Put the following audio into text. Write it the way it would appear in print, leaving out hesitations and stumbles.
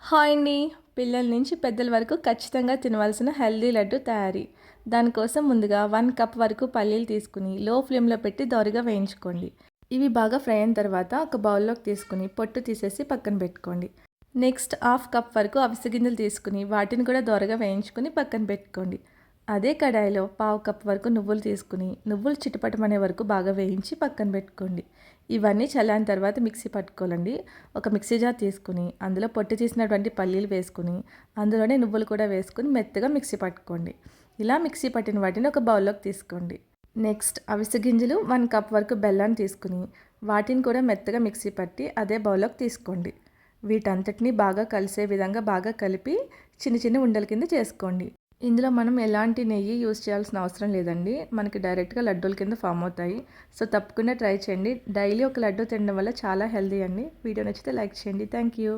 Hi అండి. పిల్లల నుంచి పెద్దల వరకు ఖచ్చితంగా తినవలసిన హెల్దీ లడ్డు తయారీ. దానికోసం ముందుగా 1 కప్ వరకు పల్లీలు తీసుకుని లో ఫ్లేమ్లో పెట్టి దోరగా వేయించుకోండి. ఇవి బాగా ఫ్రై అయిన తర్వాత ఒక బౌల్లోకి తీసుకుని పొట్టు తీసేసి పక్కన పెట్టుకోండి. నెక్స్ట్ హాఫ్ కప్ వరకు అవిసె గింజలు తీసుకుని వాటిని కూడా దోరగా వేయించుకుని పక్కన పెట్టుకోండి. అదే కడాయిలో పావు కప్ వరకు నువ్వులు తీసుకుని నువ్వులు చిటపటమనే వరకు బాగా వేయించి పక్కన పెట్టుకోండి. ఇవన్నీ చల్లారిన తర్వాత మిక్సీ పట్టుకోవాలండి. ఒక మిక్సీ జార్ తీసుకుని అందులో పొట్టు తీసినటువంటి పల్లీలు వేసుకుని అందులోనే నువ్వులు కూడా వేసుకుని మెత్తగా మిక్సీ పట్టుకోండి. ఇలా మిక్సీ పట్టిన వాటిని ఒక బౌల్లోకి తీసుకోండి. నెక్స్ట్ అవిసె గింజలు 1 కప్ వరకు బెల్లాన్ని తీసుకుని వాటిని కూడా మెత్తగా మిక్సీ పట్టి అదే బౌల్లోకి తీసుకోండి. వీటంతటిని బాగా కలిసే విధంగా బాగా కలిపి చిన్న చిన్న ఉండల కింద చేసుకోండి. ఇందులో మనం ఎలాంటి నెయ్యి యూజ్ చేయాల్సిన అవసరం లేదండి. మనకి డైరెక్ట్గా లడ్డూల కింద ఫామ్ అవుతాయి. సో తప్పకుండా ట్రై చేయండి. డైలీ ఒక లడ్డు తినడం వల్ల చాలా హెల్దీ అండి. వీడియో నచ్చితే లైక్ చేయండి. Thank you.